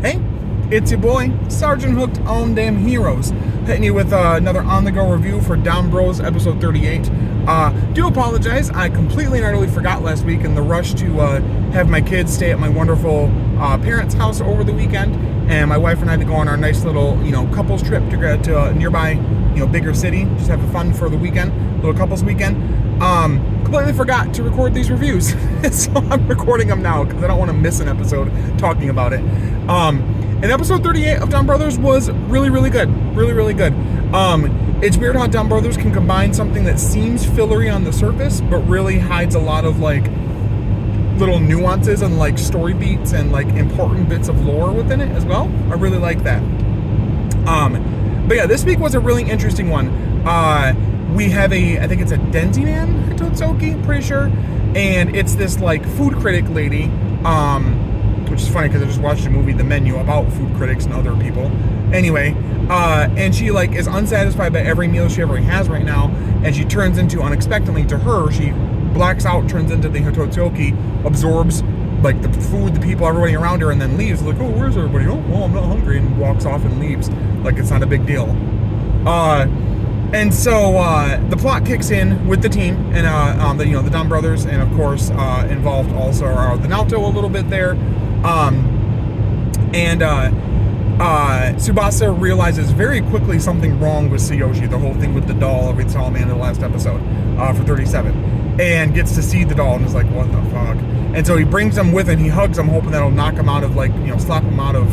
Hey, it's your boy, Sergeant Hooked on Damn Heroes, hitting you with another on-the-go review for DonBrothers episode 38. Do apologize, I completely and utterly forgot last week in the rush to have my kids stay at my wonderful parents' house over the weekend, and my wife and I had to go on our nice little, couples trip to get to a nearby, bigger city, just have fun for the weekend, little couples weekend. Completely forgot to record these reviews, so I'm recording them now because I don't want to miss an episode talking about it. And episode 38 of DonBrothers was really good. Really good. It's weird how DonBrothers can combine something that seems fillery on the surface, but really hides a lot of, little nuances and, story beats and, important bits of lore within it as well. I really like that. But yeah, this week was a really interesting one. We have I think it's a Denziman Hitotsuki, pretty sure. And it's this, food critic lady, which is funny because I just watched a movie, The Menu, about food critics and other people. Anyway, and she, is unsatisfied by every meal she ever has right now, and she turns into, unexpectedly to her, she blacks out, turns into the Hitotsuki, absorbs, the food, the people, everybody around her, and then leaves. Oh, where's everybody? Oh, well, I'm not hungry, and walks off and leaves. It's not a big deal. And so the plot kicks in with the team and the DonBrothers, and of course involved also are the Naoto a little bit there, and Tsubasa realizes very quickly something wrong with Tsuyoshi, the whole thing with the doll we saw in the last episode for 37, and gets to see the doll and is like, what the fuck? And so he brings him with him, he hugs him, hoping that'll knock him out of slap him out of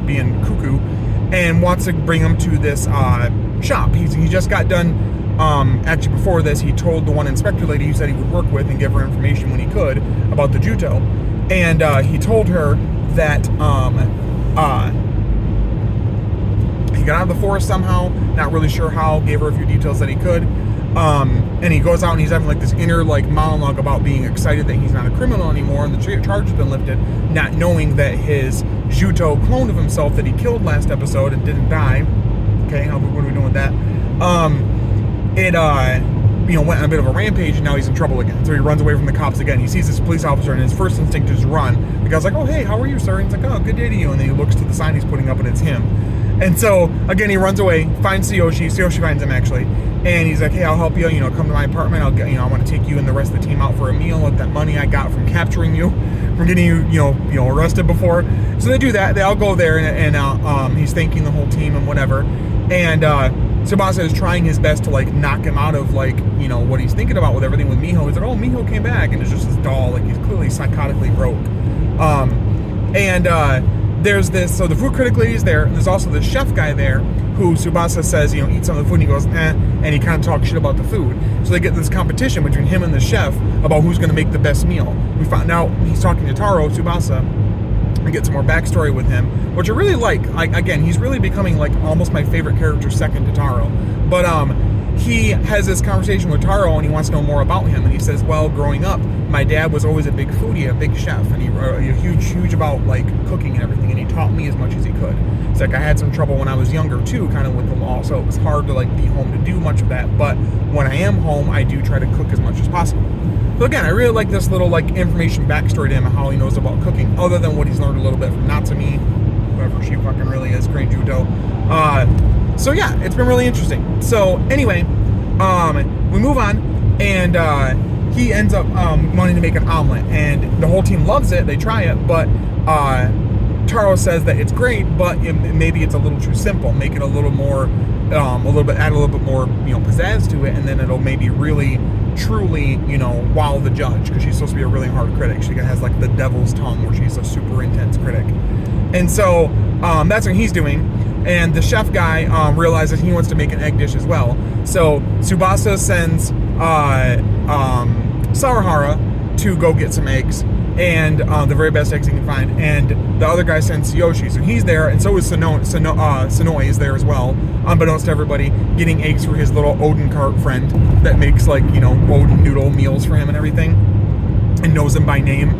being cuckoo, and wants to bring him to this shop. He just got done, actually before this, he told the one inspector lady he said he would work with and give her information when he could about the Juto. And he told her that he got out of the forest somehow, not really sure how, gave her a few details that he could. And he goes out and he's having this inner monologue about being excited that he's not a criminal anymore and the charge has been lifted, not knowing that his Juto clone of himself that he killed last episode and didn't die. Okay, what are we doing with that? Went on a bit of a rampage, and now he's in trouble again. So he runs away from the cops again. He sees this police officer, and his first instinct is to run. The guy's like, oh, hey, how are you, sir? And he's like, oh, good day to you. And then he looks to the sign he's putting up, and it's him. And so, again, he runs away, finds Tsuyoshi. Tsuyoshi finds him, actually. And he's like, hey, I'll help you, come to my apartment. I want to take you and the rest of the team out for a meal with that money I got from capturing you, from getting you, arrested before. So they do that. They all go there, and he's thanking the whole team and whatever. And Tsubasa is trying his best to knock him out of what he's thinking about with everything with Miho. He's like, oh, Miho came back, and it's just this doll, he's clearly psychotically broke. There's this, so the food critic lady's there, and there's also this chef guy there who Tsubasa says, eat some of the food, and he goes, and he kind of talks shit about the food. So they get this competition between him and the chef about who's going to make the best meal. We found out he's talking to Taro, Tsubasa, and get some more backstory with him, which I really like. Again, he's really becoming almost my favorite character second to Taro. But he has this conversation with Taro, and he wants to know more about him. And he says, well, growing up, my dad was always a big foodie, a big chef, and he huge about cooking and everything. And he taught me as much as he could. It's I had some trouble when I was younger too, kind of with the law, so it was hard to be home to do much of that. But when I am home, I do try to cook as much as possible. So again, I really like this little information backstory to him and how he knows about cooking, other than what he's learned a little bit from Natsumi, whoever she fucking really is, Great Judo. So yeah, it's been really interesting. So anyway, we move on, and he ends up wanting to make an omelet, and the whole team loves it. They try it, but Taro says that it's great, but maybe it's a little too simple. Make it a little more, add a little bit more, pizzazz to it, and then it'll maybe really, truly, wow the judge, because she's supposed to be a really hard critic. She has the devil's tongue, where she's a super intense critic. And so that's what he's doing. And the chef guy realizes he wants to make an egg dish as well. So Tsubasa sends Sawahara to go get some eggs, and the very best eggs he can find. And the other guy sends Tsuyoshi, so he's there, and so is Sonoi is there as well, unbeknownst to everybody, getting eggs for his little Odin cart friend that makes Odin noodle meals for him and everything, and knows him by name,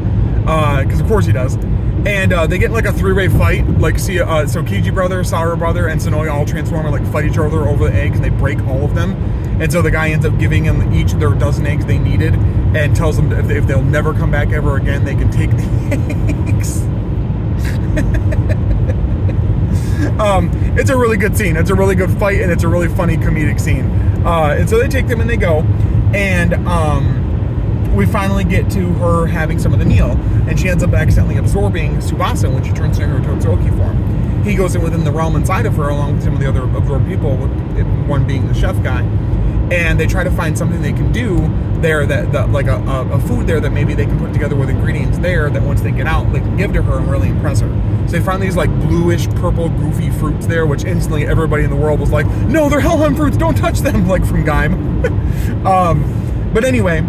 because of course he does. And they get a three-way fight, so Kiji brother, Sawahara brother, and Sonoi all transform and fight each other over the eggs, and they break all of them. And so the guy ends up giving them each their dozen eggs they needed, and tells them that if they'll never come back ever again, they can take the eggs. it's a really good scene. It's a really good fight, and it's a really funny comedic scene. And so they take them and they go, and we finally get to her having some of the meal, and she ends up accidentally absorbing Tsubasa when she turns into her Todoroki form. He goes in within the realm inside of her, along with some of the other absorbed people, with one being the chef guy, and they try to find something they can do there that like a food there that maybe they can put together with ingredients there that once they get out they can give to her and really impress her. So they find these like bluish purple goofy fruits there, which instantly everybody in the world was like, no, they're Helheim fruits, don't touch them, like from Gaim. But anyway,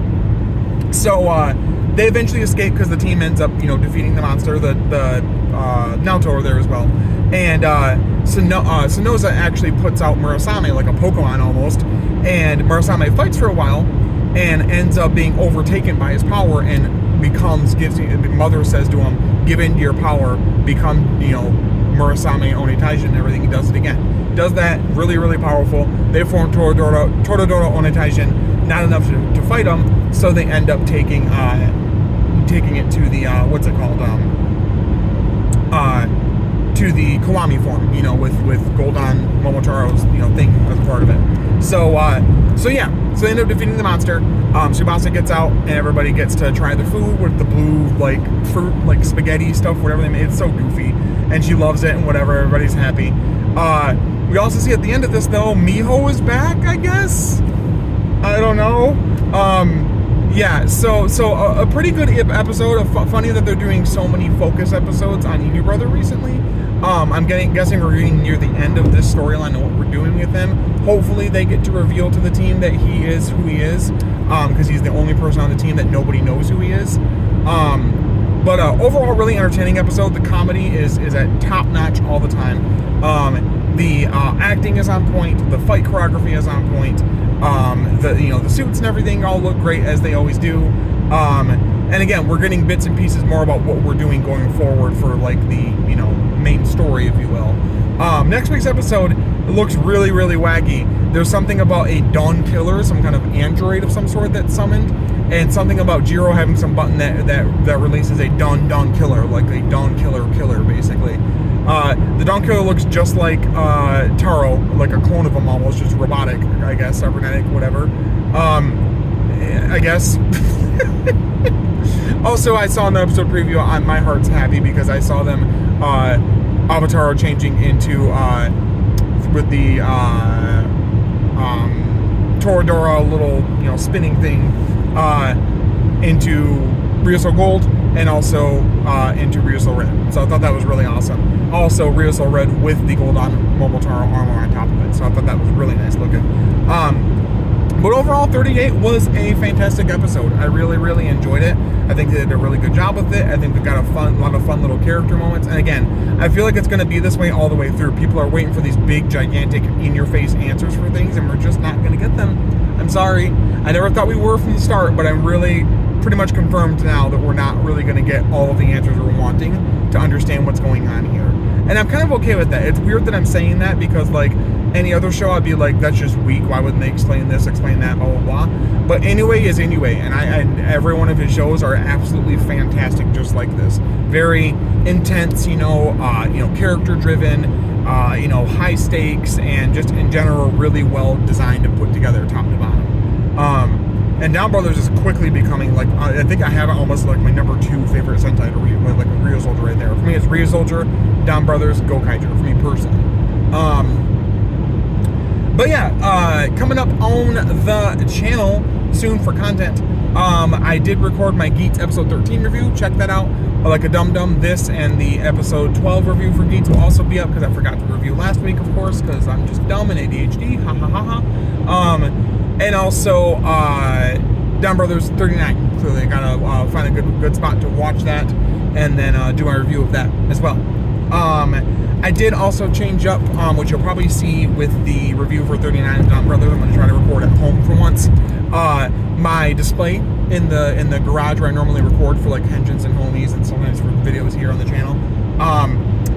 so they eventually escape because the team ends up, defeating the monster. The Naoto are there as well, and Sonoza actually puts out Murasame like a Pokemon almost, and Murasame fights for a while and ends up being overtaken by his power and Mother says to him, give in to your power, become Murasame Onitaijin, and everything. He does it again. Does that, really, really powerful. They form Torodoro Onitaijin, not enough to fight him, so they end up taking it to the what's it called? To the Kiwami form, with Goldan Momotaro's thing as part of it. So they end up defeating the monster. Tsubasa gets out, and everybody gets to try the food with the blue like fruit, like spaghetti stuff, whatever they made. It's so goofy, and she loves it and whatever. Everybody's happy. We also see at the end of this though, Miho is back, I guess. I don't know. Yeah, so a pretty good episode. Funny that they're doing so many focus episodes on Inu Brother recently. I'm guessing we're getting near the end of this storyline and what we're doing with him. Hopefully they get to reveal to the team that he is who he is, because he's the only person on the team that nobody knows who he is. But overall, really entertaining episode. The comedy is at top notch all the time. The acting is on point. The fight choreography is on point. The suits and everything all look great as they always do. And again, we're getting bits and pieces more about what we're doing going forward for like the main story, if you will. Next week's episode looks really, really wacky. There's something about a Dawn Killer, some kind of android of some sort that's summoned, and something about Jiro having some button that releases a Dawn Killer, like a Dawn Killer, basically. The Dawn Killer looks just like Taro, like a clone of him almost, just robotic, I guess, cybernetic, whatever. I guess. Also, I saw in the episode preview, my heart's happy because I saw them Avataro changing into with the Toradora little spinning thing into Ryuso Gold and also into Ryuso Red. So I thought that was really awesome. Also Ryuso Red with the Goldan Momotaro armor on top of it. So I thought that was really nice looking. But overall, 38 was a fantastic episode. I really, really enjoyed it. I think they did a really good job with it. I think we got a lot of fun little character moments. And again, I feel like it's going to be this way all the way through. People are waiting for these big, gigantic, in-your-face answers for things, and we're just not going to get them. I'm sorry. I never thought we were from the start, but I'm really pretty much confirmed now that we're not really going to get all of the answers we're wanting to understand what's going on here. And I'm kind of okay with that. It's weird that I'm saying that because, like, any other show, I'd be like, that's just weak. Why wouldn't they explain this, explain that, blah, blah, blah. But anyway is anyway. And every one of his shows are absolutely fantastic, just like this. Very intense, character-driven, high stakes, and just in general, really well designed and put together top to bottom. And DonBrothers is quickly becoming, like, I think I have it almost like my number 2 favorite Sentai, like a Ryu Soldier right there. For me, it's Ryu Soldier, DonBrothers, Gokaiger, for me personally. But yeah, coming up on the channel soon for content, I did record my Geats episode 13 review. Check that out. Like a Dum-Dum, this and the episode 12 review for Geats will also be up because I forgot to review last week, of course, because I'm just dumb and ADHD. Ha ha ha ha. And also DonBrothers 39. Clearly, I gotta find a good spot to watch that, and then do my review of that as well. I did also change up, which you'll probably see with the review for 39 of DonBrothers. I'm going to try to record at home for once. My display in the garage where I normally record for like Henshins and Homies and sometimes for videos here on the channel.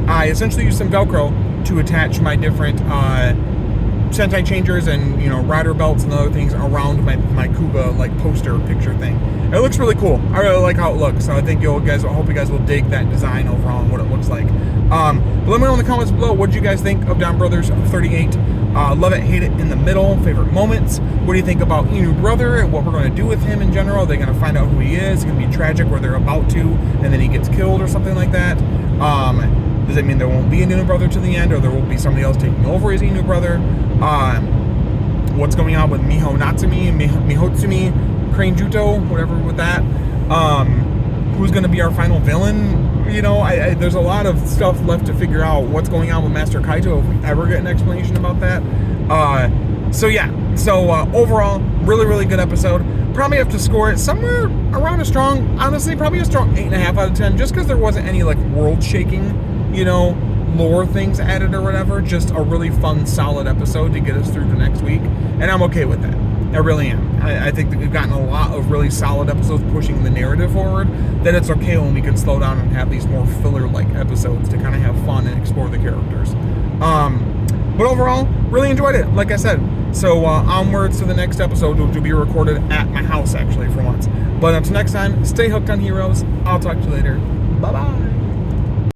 I essentially used some Velcro to attach my different Sentai changers and rider belts and other things around my Kuga like poster picture thing. It looks really cool. I really like how it looks. So I think I hope you guys will dig that design overall and what it looks like. But let me know in the comments below, what did you guys think of DonBrothers 38? Love it, hate it, in the middle, favorite moments. What do you think about Inu Brother and what we're going to do with him in general? Are they going to find out who he is? It's going to be tragic where they're about to, and then he gets killed or something like that. Does it mean there won't be an Inu Brother to the end, or there will be somebody else taking over as Inu Brother? What's going on with Miho Natsumi, Mihotsumi, Crane Juto, whatever with that? Who's going to be our final villain? You know, there's a lot of stuff left to figure out. What's going on with Master Kaito, if we ever get an explanation about that. So overall, really, really good episode. Probably have to score it somewhere around a strong, honestly, probably a strong 8.5 out of 10, just because there wasn't any, like, world-shaking, you know, lore things added or whatever. Just a really fun, solid episode to get us through to next week, and I'm okay with that. I really am. I think that we've gotten a lot of really solid episodes pushing the narrative forward, that it's okay when we can slow down and have these more filler-like episodes to kind of have fun and explore the characters. But overall, really enjoyed it, like I said. So onwards to the next episode, which will be recorded at my house, actually, for once. But until next time, stay hooked on Heroes. I'll talk to you later. Bye-bye.